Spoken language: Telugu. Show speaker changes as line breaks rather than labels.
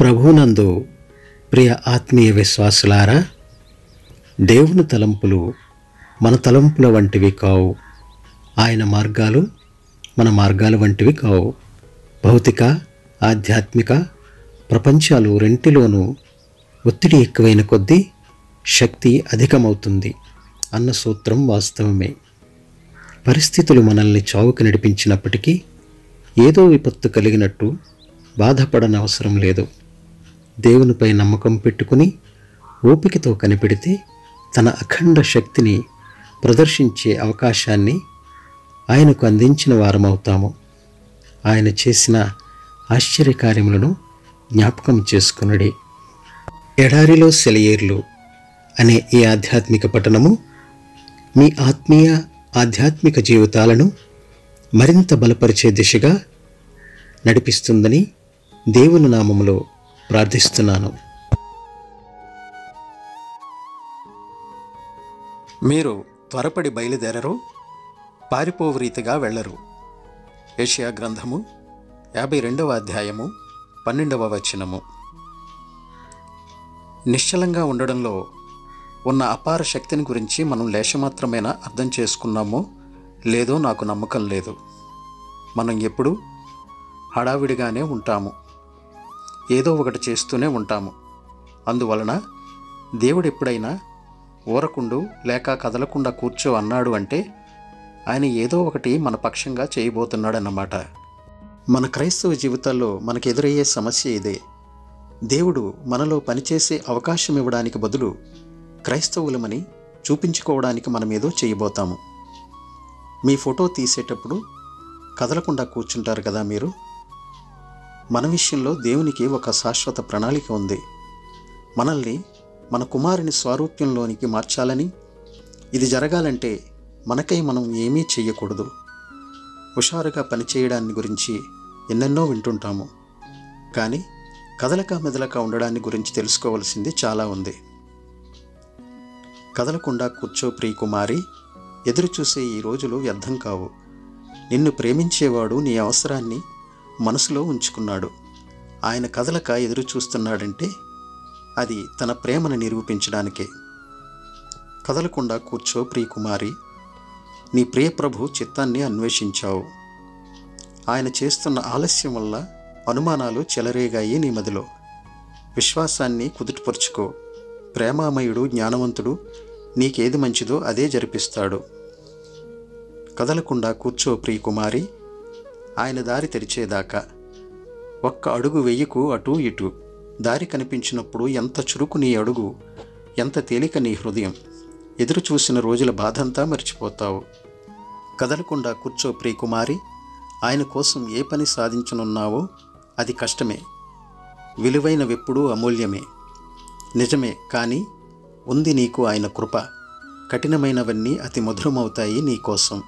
ప్రభువునందు ప్రియ ఆత్మీయ విశ్వాసులారా, దేవుని తలంపులు మన తలంపుల వంటివి కావు. ఆయన మార్గాలు మన మార్గాల వంటివి కావు. భౌతిక, ఆధ్యాత్మిక ప్రపంచాలు రెంటిలోనూ ఒత్తిడి ఎక్కువైన కొద్దీ శక్తి అధికమవుతుంది అన్న సూత్రం వాస్తవమే. పరిస్థితులు మనల్ని చావుకు నడిపించినప్పటికీ ఏదో విపత్తు కలిగినట్టు బాధపడనవసరం లేదు. దేవునిపై నమ్మకం పెట్టుకుని ఓపికతో కనిపెడితే తన అఖండ శక్తిని ప్రదర్శించే అవకాశాన్ని ఆయనకు అందించిన వారమవుతాము. ఆయన చేసిన ఆశ్చర్యకార్యములను జ్ఞాపకం చేసుకునడి. ఎడారిలో సెలయేర్లు అనే ఈ ఆధ్యాత్మిక పఠనము మీ ఆధ్యాత్మిక జీవితాలను మరింత బలపరిచే దిశగా నడిపిస్తుందని దేవుని నామములో ప్రార్థిస్తున్నాను. మీరు త్వరపడి బయలుదేరరు, పారిపోవు రీతిగా వెళ్ళరు. యెషయా గ్రంథము 52వ అధ్యాయము 12వ వచనము. నిశ్చలంగా ఉండడంలో ఉన్న అపార శక్తిని గురించి మనం లేశమాత్రమైనా అర్థం చేసుకున్నామో లేదో నాకు నమ్మకం లేదు. మనం ఎప్పుడూ హడావిడిగానే ఉంటాము, ఏదో ఒకటి చేస్తూనే ఉంటాము. అందువలన దేవుడు ఎప్పుడైనా ఊరకుండు లేక కదలకుండా కూర్చో అన్నాడు అంటే ఆయన ఏదో ఒకటి మన పక్షంగా చేయబోతున్నాడన్నమాట. మన క్రైస్తవ జీవితాల్లో మనకు ఎదురయ్యే సమస్య ఇదే. దేవుడు మనలో పనిచేసే అవకాశం ఇవ్వడానికి బదులు క్రైస్తవులమని చూపించుకోవడానికి మనం ఏదో చేయబోతాము. మీ ఫోటో తీసేటప్పుడు కదలకుండా కూర్చుంటారు కదా మీరు. మన విషయంలో దేవునికి ఒక శాశ్వత ప్రణాళిక ఉంది. మనల్ని మన కుమారుని స్వారూప్యంలోనికి మార్చాలని. ఇది జరగాలంటే మనకై మనం ఏమీ చెయ్యకూడదు. హుషారుగా పనిచేయడాన్ని గురించి ఎన్నెన్నో వింటుంటాము, కానీ కదలక మెదలక ఉండడాన్ని గురించి తెలుసుకోవాల్సింది చాలా ఉంది. కదలకుండా కూర్చో ప్రియకుమారి, ఎదురుచూసే ఈ రోజులు వ్యర్థం కావు. నిన్ను ప్రేమించేవాడు నీ అవసరాన్ని మనసులో ఉంచుకున్నాడు. ఆయన కదలక ఎదురు చూస్తున్నాడంటే అది తన ప్రేమను నిరూపించడానికే. కదలకుండా కూర్చో ప్రియకుమారి, నీ ప్రియ ప్రభు చిత్తాన్ని అన్వేషించావు. ఆయన చేస్తున్న ఆలస్యం వల్ల అనుమానాలు చెలరేగాయి నీ మదిలో. విశ్వాసాన్ని కుదుటపరుచుకో. ప్రేమామయుడు, జ్ఞానవంతుడు, నీకేది మంచిదో అదే జరిపిస్తాడు. కదలకుండా కూర్చో ప్రియకుమారి, ఆయన దారి తెరిచేదాకా. ఒక్క అడుగు వెయ్యకు అటూ ఇటు. దారి కనిపించినప్పుడు ఎంత చురుకు నీ అడుగు, ఎంత తేలిక నీ హృదయం. ఎదురు చూసిన రోజుల బాధంతా మర్చిపోతావు. కదలకుండా కూర్చో ప్రియకుమారి, ఆయన కోసం ఏ పని సాధించనున్నావో అది కష్టమే, విలువైనవెప్పుడూ అమూల్యమే. నిజమే, కానీ ఉంది నీకు ఆయన కృప. కఠినమైనవన్నీ అతి మధురమవుతాయి నీ కోసం.